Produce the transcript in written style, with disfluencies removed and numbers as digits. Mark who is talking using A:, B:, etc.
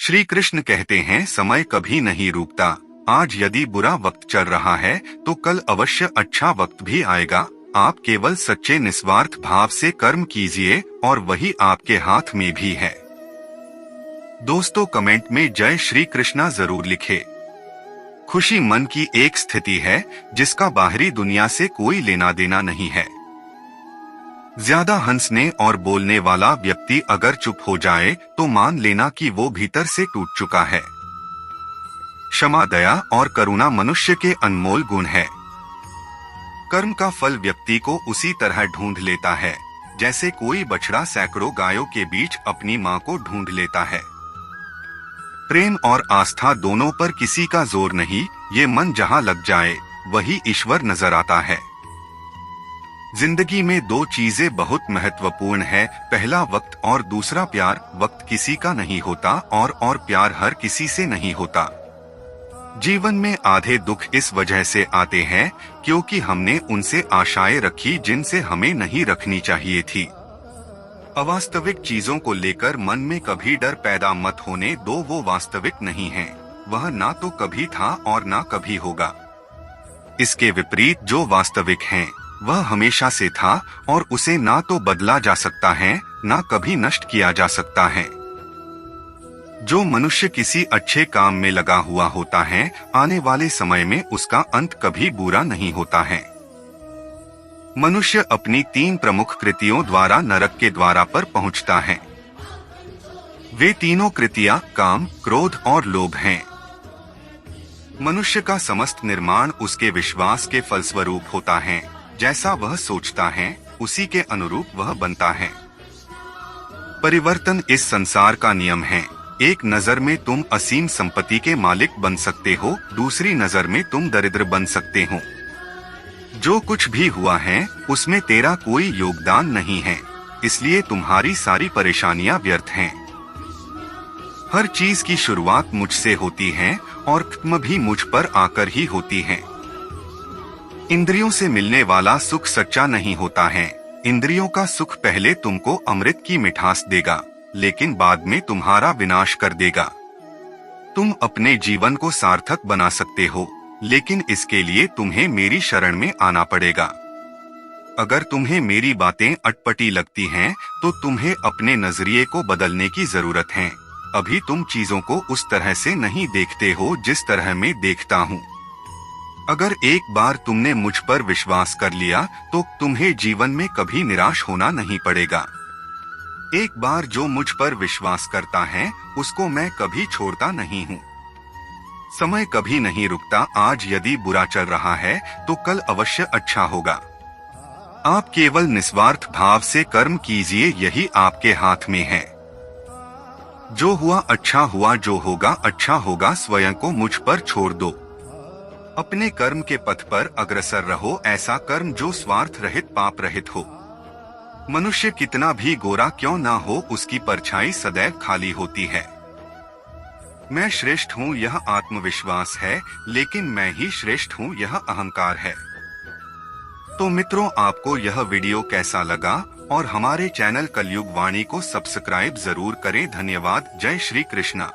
A: श्री कृष्ण कहते हैं, समय कभी नहीं रुकता। आज यदि बुरा वक्त चल रहा है तो कल अवश्य अच्छा वक्त भी आएगा। आप केवल सच्चे निस्वार्थ भाव से कर्म कीजिए और वही आपके हाथ में भी है। दोस्तों, कमेंट में जय श्री कृष्णा जरूर लिखें। खुशी मन की एक स्थिति है जिसका बाहरी दुनिया से कोई लेना देना नहीं है। ज्यादा हंसने और बोलने वाला व्यक्ति अगर चुप हो जाए तो मान लेना कि वो भीतर से टूट चुका है। क्षमा, दया और करुणा मनुष्य के अनमोल गुण है। कर्म का फल व्यक्ति को उसी तरह ढूंढ लेता है जैसे कोई बछड़ा सैकड़ों गायों के बीच अपनी मां को ढूंढ लेता है। प्रेम और आस्था दोनों पर किसी का जोर नहीं, ये मन जहां लग जाए वही ईश्वर नजर आता है। जिंदगी में दो चीजें बहुत महत्वपूर्ण है, पहला वक्त और दूसरा प्यार। वक्त किसी का नहीं होता और प्यार हर किसी से नहीं होता। जीवन में आधे दुख इस वजह से आते हैं क्योंकि हमने उनसे आशाएं रखी जिनसे हमें नहीं रखनी चाहिए थी। अवास्तविक चीजों को लेकर मन में कभी डर पैदा मत होने दो, वो वास्तविक नहीं है। वह ना तो कभी था और ना कभी होगा। इसके विपरीत जो वास्तविक है वह हमेशा से था और उसे ना तो बदला जा सकता है ना कभी नष्ट किया जा सकता है। जो मनुष्य किसी अच्छे काम में लगा हुआ होता है, आने वाले समय में उसका अंत कभी बुरा नहीं होता है। मनुष्य अपनी 3 प्रमुख कृतियों द्वारा नरक के द्वारा पर पहुंचता है। वे तीनों कृतियां काम, क्रोध और लोभ हैं। मनुष्य का समस्त निर्माण उसके विश्वास के फलस्वरूप होता है। जैसा वह सोचता है उसी के अनुरूप वह बनता है। परिवर्तन इस संसार का नियम है। एक नजर में तुम असीम संपत्ति के मालिक बन सकते हो, दूसरी नजर में तुम दरिद्र बन सकते हो। जो कुछ भी हुआ है उसमें तेरा कोई योगदान नहीं है, इसलिए तुम्हारी सारी परेशानियां व्यर्थ हैं। हर चीज की शुरुआत मुझसे होती है और खत्म भी मुझ पर आकर ही होती है। इंद्रियों से मिलने वाला सुख सच्चा नहीं होता है। इंद्रियों का सुख पहले तुमको अमृत की मिठास देगा, लेकिन बाद में तुम्हारा विनाश कर देगा। तुम अपने जीवन को सार्थक बना सकते हो, लेकिन इसके लिए तुम्हें मेरी शरण में आना पड़ेगा। अगर तुम्हें मेरी बातें अटपटी लगती हैं, तो तुम्हें अपने नजरिए को बदलने की जरूरत है। अभी तुम चीजों को उस तरह से नहीं देखते हो जिस तरह मैं देखता हूँ। अगर एक बार तुमने मुझ पर विश्वास कर लिया तो तुम्हें जीवन में कभी निराश होना नहीं पड़ेगा। एक बार जो मुझ पर विश्वास करता है उसको मैं कभी छोड़ता नहीं हूँ। समय कभी नहीं रुकता। आज यदि बुरा चल रहा है तो कल अवश्य अच्छा होगा। आप केवल निस्वार्थ भाव से कर्म कीजिए, यही आपके हाथ में है। जो हुआ अच्छा हुआ, जो होगा अच्छा होगा। स्वयं को मुझ पर छोड़ दो। अपने कर्म के पथ पर अग्रसर रहो, ऐसा कर्म जो स्वार्थ रहित पाप रहित हो। मनुष्य कितना भी गोरा क्यों ना हो, उसकी परछाई सदैव खाली होती है। मैं श्रेष्ठ हूँ यह आत्मविश्वास है, लेकिन मैं ही श्रेष्ठ हूँ यह अहंकार है। तो मित्रों, आपको यह वीडियो कैसा लगा और हमारे चैनल कलयुग वाणी को सब्सक्राइब जरूर करें। धन्यवाद। जय श्री कृष्णा।